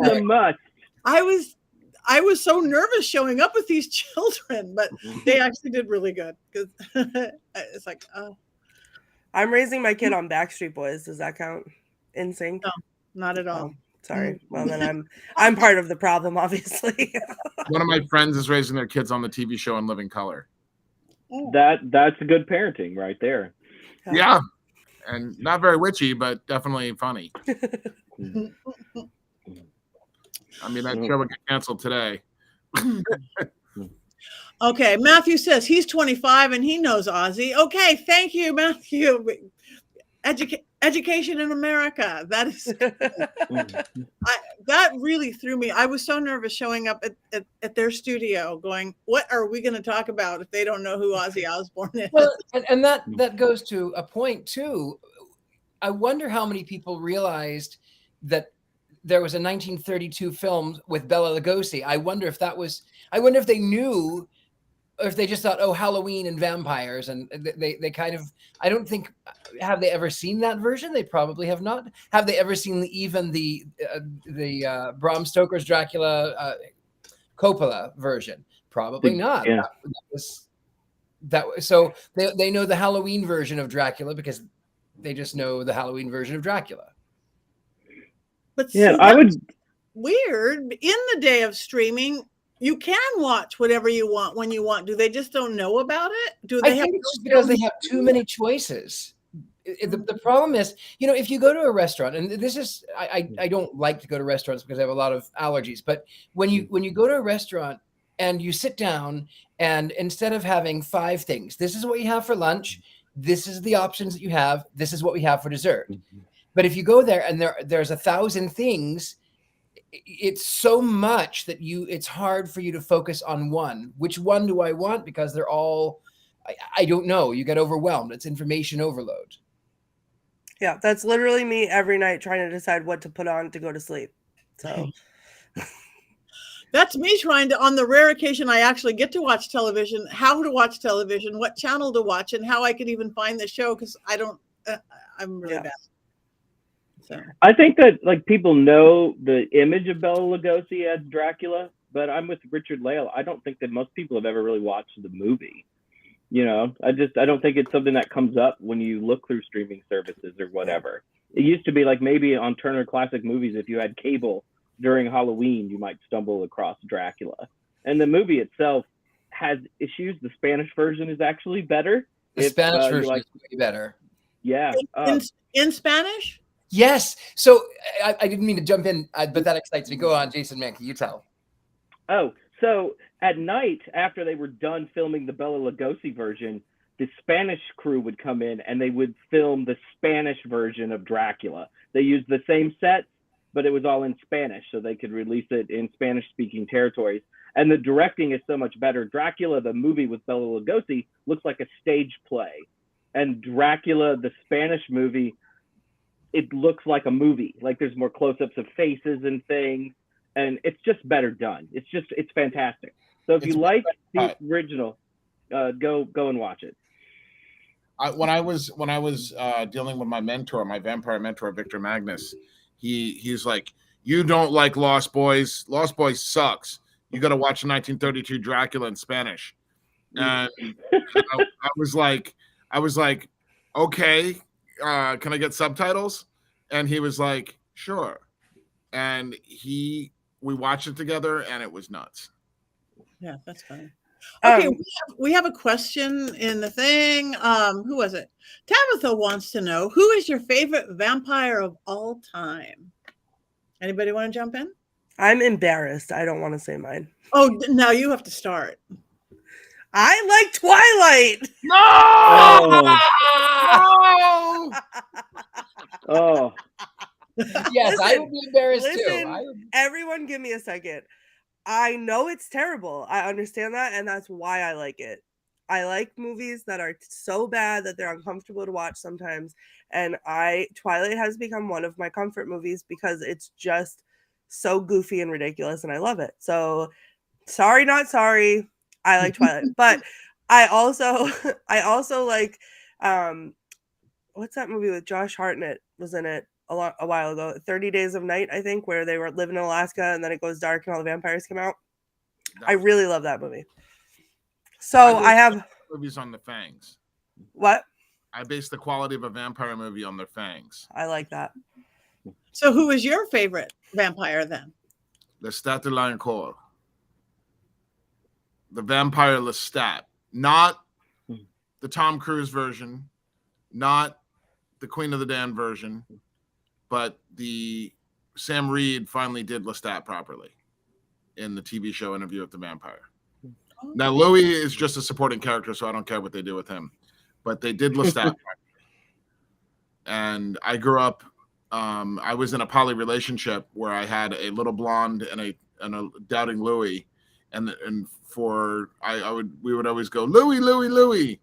a must. I was so nervous showing up with these children, but they actually did really good, because it's like, oh. I'm raising my kid on Backstreet Boys. Does that count? NSYNC? No, not at all. Sorry. Well, then I'm part of the problem, obviously. One of my friends is raising their kids on the TV show In Living Color. That's a good parenting right there. Yeah. And not very witchy, but definitely funny. I mean, that show would get canceled today. Okay, Matthew says he's 25 and he knows Ozzy. Okay, thank you, Matthew. Education in America. That is that really threw me. I was so nervous showing up at their studio going, what are we going to talk about if they don't know who Ozzy Osbourne is? Well, and that goes to a point too. I wonder how many people realized that there was a 1932 film with Bela Lugosi. I wonder if they knew, or if they just thought, oh, Halloween and vampires, and they kind of, I don't think, have they ever seen that version? They probably have not. Have they ever seen even the Bram Stoker's Dracula Coppola version? Probably not. Yeah. So they know the Halloween version of Dracula because they just know the Halloween version of Dracula. But Yeah, see, I would. weird. In the day of streaming, you can watch whatever you want when you want. Do they just don't know about it? Do they I think it's just because they have too many choices. The problem is, if you go to a restaurant, and this is, I don't like to go to restaurants because I have a lot of allergies, but when you go to a restaurant and you sit down, and instead of having 5 things, this is what you have for lunch, this is the options that you have, this is what we have for dessert. But if you go there and there's 1,000 things, it's so much that it's hard for you to focus on one. Which one do I want? Because they're all, I don't know. You get overwhelmed. It's information overload. Yeah, that's literally me every night trying to decide what to put on to go to sleep. So that's me trying to, on the rare occasion I actually get to watch television, how to watch television, what channel to watch, and how I could even find the show, because I don't, I'm really bad. So. I think that people know the image of Bela Lugosi as Dracula, but I'm with Richard-Lael. I don't think that most people have ever really watched the movie. I don't think it's something that comes up when you look through streaming services or whatever. It used to be maybe on Turner Classic Movies, if you had cable during Halloween, you might stumble across Dracula. And the movie itself has issues. The Spanish version is actually better. The Spanish version is way better. Yeah. In Spanish? Yes. So I didn't mean to jump in, but that excites me. Go on, Jason Mankey, you tell. Oh, so at night, after they were done filming the Bela Lugosi version, the Spanish crew would come in and they would film the Spanish version of Dracula. They used the same set, but it was all in Spanish, so they could release it in Spanish-speaking territories. And the directing is so much better. Dracula, the movie with Bela Lugosi, looks like a stage play. And Dracula, the Spanish movie, it looks like a movie. There's more close-ups of faces and things, and it's just better done. It's fantastic. So if you like the original, go and watch it. When I was dealing with my vampire mentor, Victor Magnus, he's like, you don't like Lost Boys. Lost Boys sucks. You got to watch 1932 Dracula in Spanish. And I was like, okay. Can I get subtitles? And he was like, sure. And we watched it together, and it was nuts. Yeah, that's fine. Okay, we have a question in the thing. Who was it? Tabitha wants to know, who is your favorite vampire of all time? Anybody want to jump in? I'm embarrassed. I don't want to say mine. Oh, now you have to start. I like Twilight. No! Oh. Yes, I would be embarrassed listen, too. Everyone give me a second. I know it's terrible. I understand that, and that's why I like it. I like movies that are so bad that they're uncomfortable to watch sometimes. And Twilight has become one of my comfort movies because it's just so goofy and ridiculous, and I love it. So sorry, not sorry. I like Twilight, but I also like what's that movie with Josh Hartnett was in it a while ago, 30 Days of Night, I think, where they were living in Alaska and then it goes dark and all the vampires come out. I really love that movie. So I have movies on the fangs. What? I base the quality of a vampire movie on their fangs. I like that. So who is your favorite vampire then? Lestat de Lioncourt. The vampire Lestat. Not the Tom Cruise version, not the Queen of the Damned version, but the Sam Reed finally did Lestat properly in the TV show Interview with the Vampire. Now, Louis is just a supporting character, so I don't care what they do with him. But they did Lestat. And I grew up, I was in a poly relationship where I had a little blonde and a doubting Louis. And we would always go, Louis, Louis, Louis.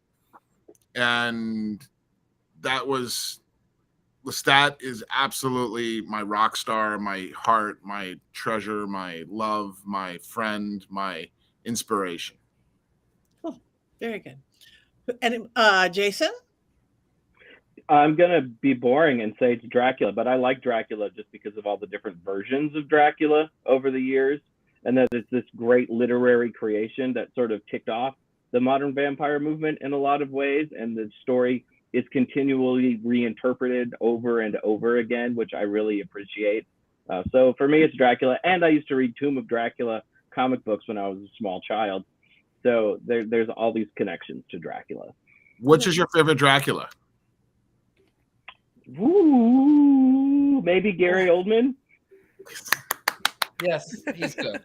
And that was, Lestat is absolutely my rock star, my heart, my treasure, my love, my friend, my inspiration. Oh, very good. And Jason? I'm going to be boring and say it's Dracula, but I like Dracula just because of all the different versions of Dracula over the years. And that it's this great literary creation that sort of kicked off the modern vampire movement in a lot of ways. And the story is continually reinterpreted over and over again, which I really appreciate. So for me, it's Dracula. And I used to read Tomb of Dracula comic books when I was a small child. So there's all these connections to Dracula. Which is your favorite Dracula? Ooh, maybe Gary Oldman. Yes, he's good.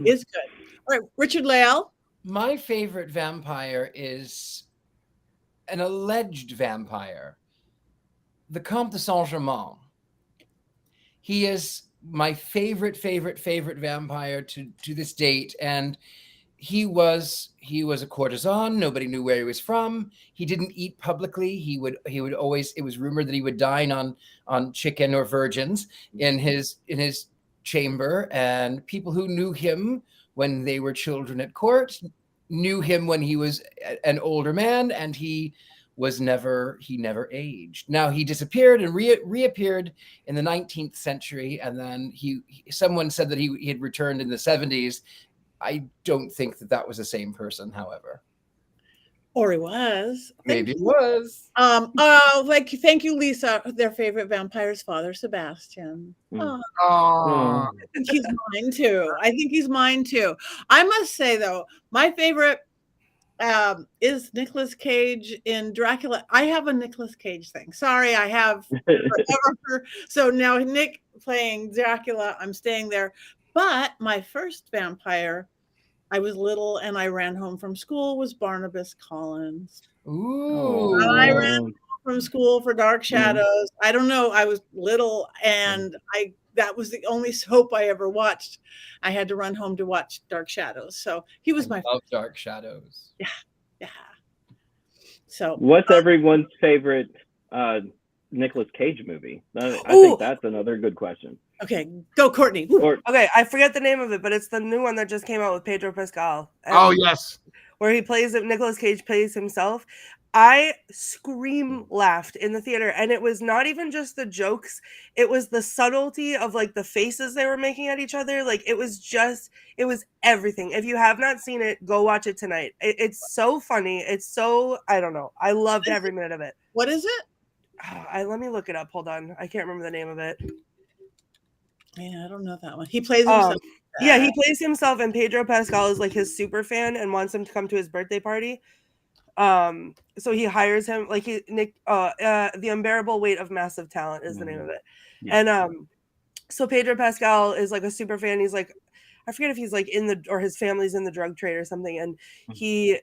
Is good. All right, Richard-Lael. My favorite vampire is an alleged vampire, the Comte de Saint-Germain. He is my favorite vampire to this date, and he was a courtesan. Nobody knew where he was from. He didn't eat publicly. He would always. It was rumored that he would dine on chicken or virgins in his chamber, and people who knew him when they were children at court knew him when he was an older man, and he never aged. Now he disappeared and reappeared in the 19th century, and then someone said that he had returned in the 70s. I don't think that was the same person, however. Or he was. Maybe it was. Thank you, Lisa. Their favorite vampire's father, Sebastian. Oh. I think he's mine too. I must say though, my favorite is Nicolas Cage in Dracula. I have a Nicolas Cage thing. Sorry, I have forever. So now Nick playing Dracula, I'm staying there. But my first vampire, I was little and I ran home from school, was Barnabas Collins. Ooh. I ran home from school for Dark Shadows. I don't know. I was little and that was the only soap I ever watched. I had to run home to watch Dark Shadows. So he was my love Dark Shadows. Yeah. So what's everyone's favorite Nicolas Cage movie? I think that's another good question. Okay, go Courtney. Okay, I forget the name of it, but it's the new one that just came out with Pedro Pascal. Oh, yes. Where Nicolas Cage plays himself. I laughed in the theater, and it was not even just the jokes. It was the subtlety of like the faces they were making at each other. Like it was everything. If you have not seen it, go watch it tonight. It's so funny. It's so, I don't know. I loved every minute of it. What is it? Let me look it up. Hold on. I can't remember the name of it. Yeah, I don't know that one. He plays himself. Yeah, he plays himself, and Pedro Pascal is like his super fan and wants him to come to his birthday party. So he hires him. Like The Unbearable Weight of Massive Talent is the name of it. Yeah. And so Pedro Pascal is like a super fan. He's like, I forget if he's like or his family's in the drug trade or something, and he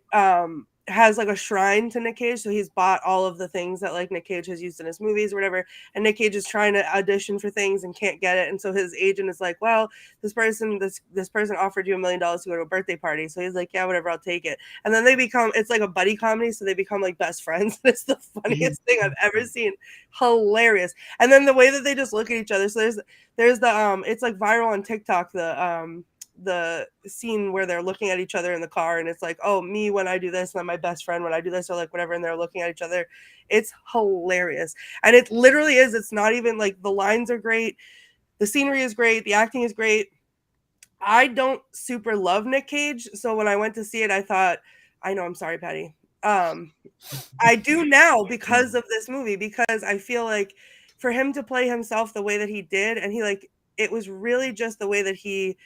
has like a shrine to Nick Cage, so he's bought all of the things that like Nick Cage has used in his movies or whatever, and Nick Cage is trying to audition for things and can't get it, and so his agent is like, well, this person offered you $1 million to go to a birthday party, so he's like, yeah, whatever, I'll take it. And then it's like a buddy comedy, so they become like best friends. It's the funniest thing I've ever seen. Hilarious. And then the way that they just look at each other, so there's the it's like viral on TikTok, the scene where they're looking at each other in the car, and it's like, oh, me when I do this, and then my best friend when I do this, or like whatever, and they're looking at each other. It's hilarious. And it literally is. It's not even like, the lines are great, the scenery is great, the acting is great. I don't super love Nick Cage, so when I went to see it, I thought, I know, I'm sorry, Patti. I do now because of this movie, because I feel like for him to play himself the way that he did, and it was really just the way that he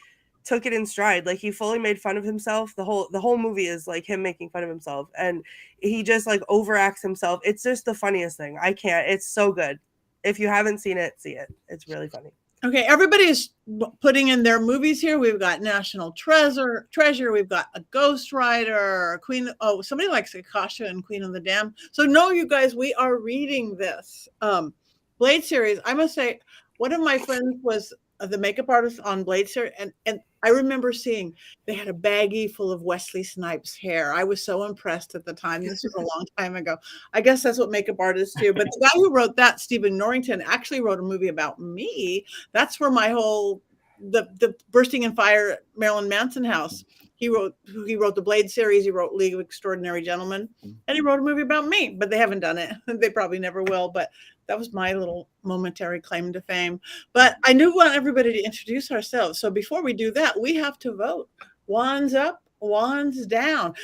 took it in stride. Like, he fully made fun of himself. The whole movie is like him making fun of himself, and he just like overacts himself. It's just the funniest thing. It's so good. If you haven't seen it, see it. It's really funny. Okay, everybody is putting in their movies here. We've got National Treasure. We've got a Ghost Rider, Queen. Oh, somebody likes Akasha and Queen of the Dam. So no, you guys, we are reading this Blade series. I must say, one of my friends was the makeup artist on Blade series, and I remember seeing they had a baggie full of Wesley Snipes hair. I was so impressed at the time. This was a long time ago. I guess that's what makeup artists do. But the guy who wrote that, Stephen Norrington, actually wrote a movie about me. That's where my whole the Bursting in Fire Marilyn Manson house. He wrote the Blade series. He wrote League of Extraordinary Gentlemen, and he wrote a movie about me. But they haven't done it. They probably never will. But that was my little momentary claim to fame. But I do want everybody to introduce ourselves. So before we do that, we have to vote. Wands up, wands down.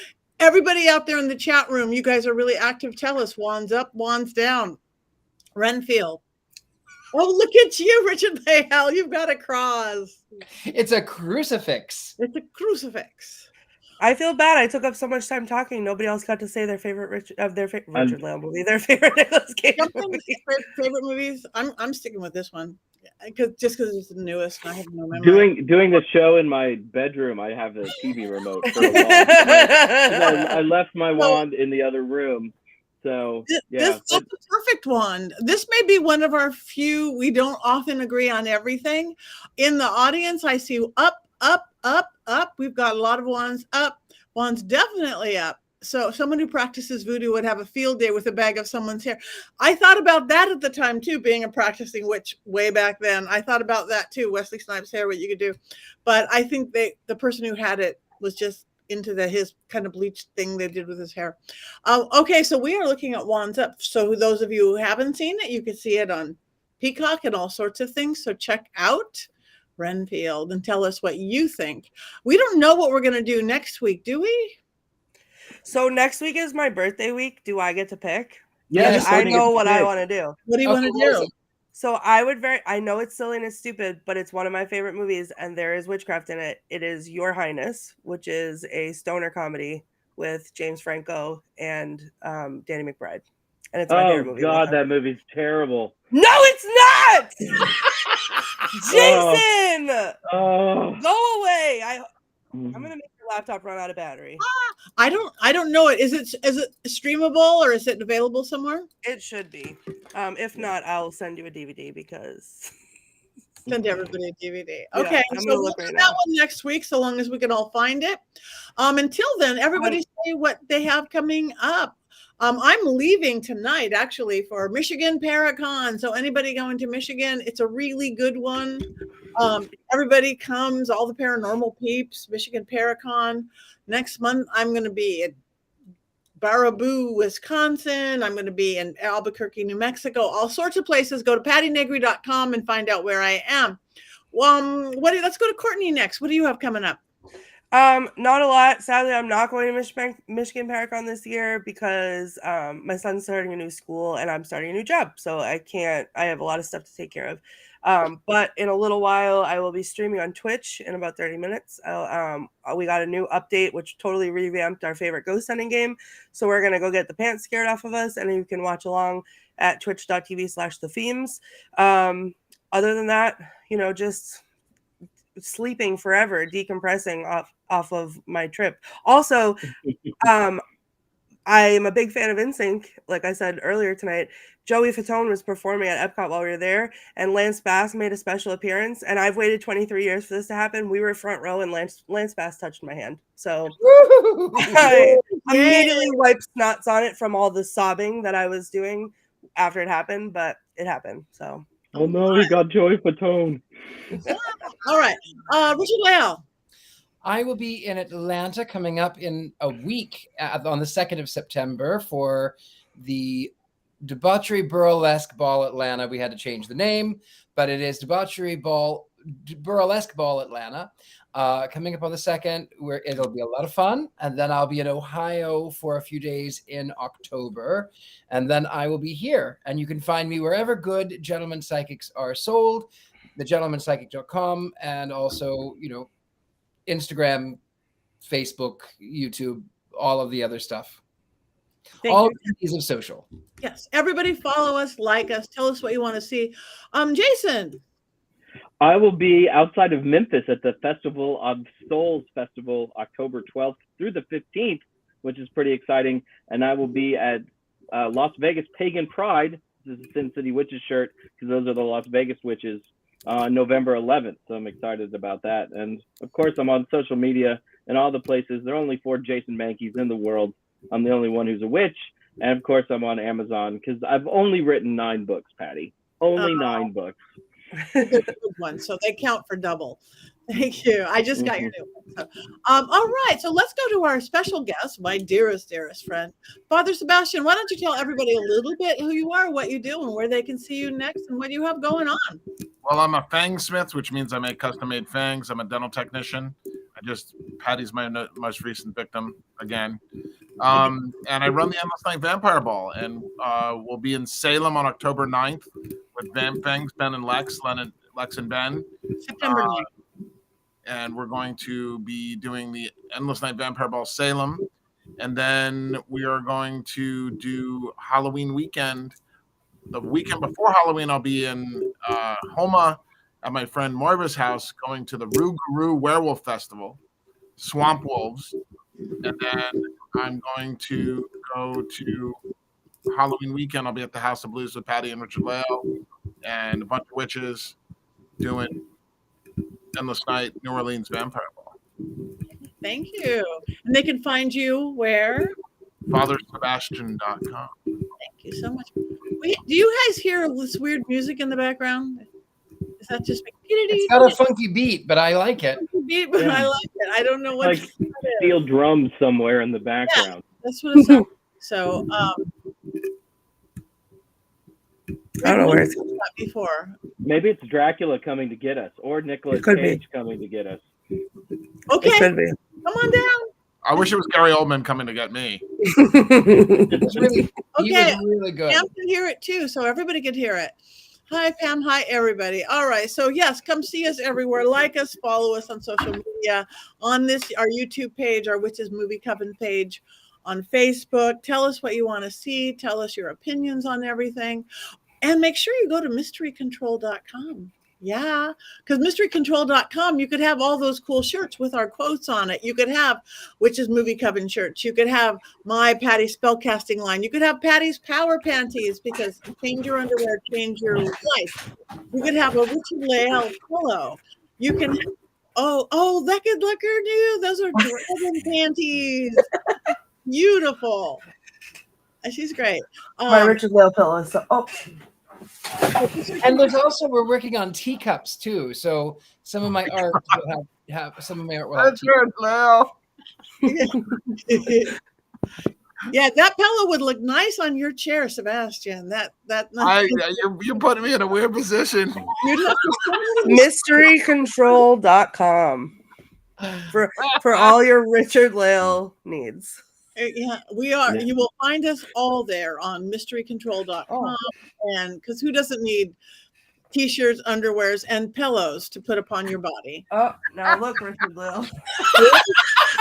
Everybody out there in the chat room, you guys are really active. Tell us, wands up, wands down. Renfield. Oh, look at you, Richard-Lael. You've got a cross. It's a crucifix. It's a crucifix. I feel bad. I took up so much time talking. Nobody else got to say their favorite Richard-Lael movie, their favorite Nicolas Cage movie. Favorite movies? I'm sticking with this one because it's the newest. And I have no memory. Doing the show in my bedroom, I have the TV remote for a long time. I left my wand in the other room. So yeah, that's a perfect one. This may be one of our few. We don't often agree on everything. In the audience, I see up, up, up, up. We've got a lot of wands up. Wands definitely up. So someone who practices voodoo would have a field day with a bag of someone's hair. I thought about that at the time too, being a practicing witch way back then. I thought about that too, Wesley Snipes hair, what you could do. But I think the person who had it was just into his kind of bleached thing they did with his hair. Okay, so we are looking at wands up. So those of you who haven't seen it, you can see it on Peacock and all sorts of things. So check out Renfield and tell us what you think. We don't know what we're going to do next week, do we? So next week is my birthday week. Do I get to pick? Yes, I know what I want to do. What do you want to do? So I know it's silly and it's stupid, but it's one of my favorite movies, and there is witchcraft in it. It is Your Highness, which is a stoner comedy with James Franco and Danny McBride. And it's my favorite movie. Oh God, that movie's terrible. No, it's not. Jason, go away. I'm gonna make your laptop run out of battery. I don't know it. Is it streamable or is it available somewhere? It should be. If not, I'll send you a DVD because send everybody a DVD. Okay, yeah, so we'll do that one next week, so long as we can all find it. Until then, everybody say what they have coming up. I'm leaving tonight actually for Michigan Paracon. So anybody going to Michigan, it's a really good one. Everybody comes, all the paranormal peeps, Michigan Paracon. Next month, I'm going to be at Baraboo, Wisconsin. I'm going to be in Albuquerque, New Mexico, all sorts of places. Go to pattinegri.com and find out where I am. Let's go to Courtney next. What do you have coming up? Not a lot. Sadly, I'm not going to Michigan Paracon this year because my son's starting a new school and I'm starting a new job. So I have a lot of stuff to take care of. But in a little while, I will be streaming on Twitch in about 30 minutes. We got a new update, which totally revamped our favorite ghost hunting game. So we're going to go get the pants scared off of us, and you can watch along at twitch.tv/thethemes. Other than that, just sleeping forever, decompressing off of my trip. Also, I am a big fan of NSYNC. Like I said earlier tonight, Joey Fatone was performing at Epcot while we were there, and Lance Bass made a special appearance. And I've waited 23 years for this to happen. We were front row, and Lance Bass touched my hand. So I immediately wiped snots on it from all the sobbing that I was doing after it happened, but it happened. So. Oh no, he got Joey Fatone. All right, Richard-Lael. I will be in Atlanta coming up in a week on the 2nd of September for the Debauchery Burlesque Ball Atlanta. We had to change the name, but it is Debauchery Burlesque Ball Atlanta coming up on the 2nd, where it'll be a lot of fun. And then I'll be in Ohio for a few days in October. And then I will be here. And you can find me wherever good gentleman psychics are sold, thegentlemanpsychic.com, and also, Instagram, Facebook, YouTube, all of the other stuff. All keys of social. Yes. Everybody follow us, like us, tell us what you want to see. Jason. I will be outside of Memphis at the Festival of Souls Festival, October 12th through the 15th, which is pretty exciting. And I will be at Las Vegas Pagan Pride. This is a Sin City Witches shirt because those are the Las Vegas witches on November 11th. So I'm excited about that. And of course, I'm on social media and all the places. There are only 4 Jason Mankeys in the world. I'm the only one who's a witch. And of course, I'm on Amazon because I've only written 9 books, Patty. Only 9 books. They're good ones, so they count for double. Thank you. I just got your new one. So, all right, so let's go to our special guest, my dearest friend, Father Sebastian. Why don't you tell everybody a little bit who you are, what you do, and where they can see you next, and what you have going on? Well, I'm a fang smith, which means I make custom-made fangs. I'm a dental technician. Patty's my most recent victim again. And I run the Endless Night Vampire Ball, and we'll be in Salem on October 9th with Fangs, Ben and Lex and Ben. September 9th. And we're going to be doing the Endless Night Vampire Ball Salem. And then we are going to do Halloween weekend. The weekend before Halloween, I'll be in Homa at my friend Marva's house, going to the Rougarou Werewolf Festival, Swamp Wolves. And then I'm going to go to Halloween weekend. I'll be at the House of Blues with Patti and Richard-Lael and a bunch of witches doing Endless Night New Orleans Vampire Ball. Thank you. And they can find you where? FatherSebastian.com. Thank you so much. Do you guys hear this weird music in the background? Is that just it's got a funky beat, but I like it. Beat, but I like it. I don't know what like steel drums somewhere in the background. Yeah, that's what it sounds like. So I don't know where it's before. Maybe it's Dracula coming to get us, or Nicolas Cage coming to get us. Okay, it could be. Come on down. I wish it was Gary Oldman coming to get me. He was really good. Pam can hear it too, so everybody can hear it. Hi, Pam. Hi, everybody. All right. So, yes, come see us everywhere. Like us, follow us on social media, on our YouTube page, our Witches Movie Coven page, on Facebook. Tell us what you want to see. Tell us your opinions on everything. And make sure you go to mysterycontrol.com. Yeah, because mysterycontrol.com, you could have all those cool shirts with our quotes on it. You could have Witches Movie Coven shirts. You could have my Patti spellcasting line. You could have Patti's power panties because change your underwear, change your life. You could have a Richard-Lael pillow. You can have, look at her new. Those are dragon panties. Beautiful. She's great. My Richard-Lael pillow. So, And we're working on teacups too. So some of my art will have some of my art will have teacups. Yeah, that pillow would look nice on your chair, Sebastian. You're putting me in a weird position. Mysterycontrol.com for all your Richard-Lael needs. Yeah, we are. Yeah. You will find us all there on mysterycontrol.com. And because who doesn't need t-shirts, underwears, and pillows to put upon your body? Oh, now look, Richard-Lael.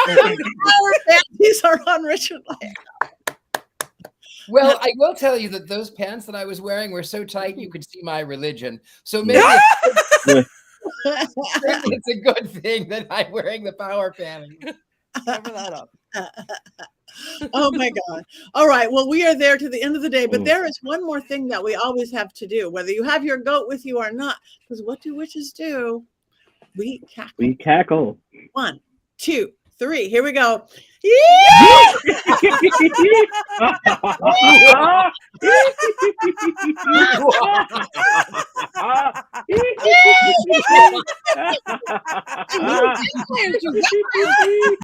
Our panties are on Richard-Lael. Well, I will tell you that those pants that I was wearing were so tight you could see my religion. So maybe it's a good thing that I'm wearing the power panties. Cover that up. Oh my God. All right. Well, we are there to the end of the day, but there is one more thing that we always have to do, whether you have your goat with you or not, because what do witches do? We cackle. We cackle. 1, 2, 3. Here we go.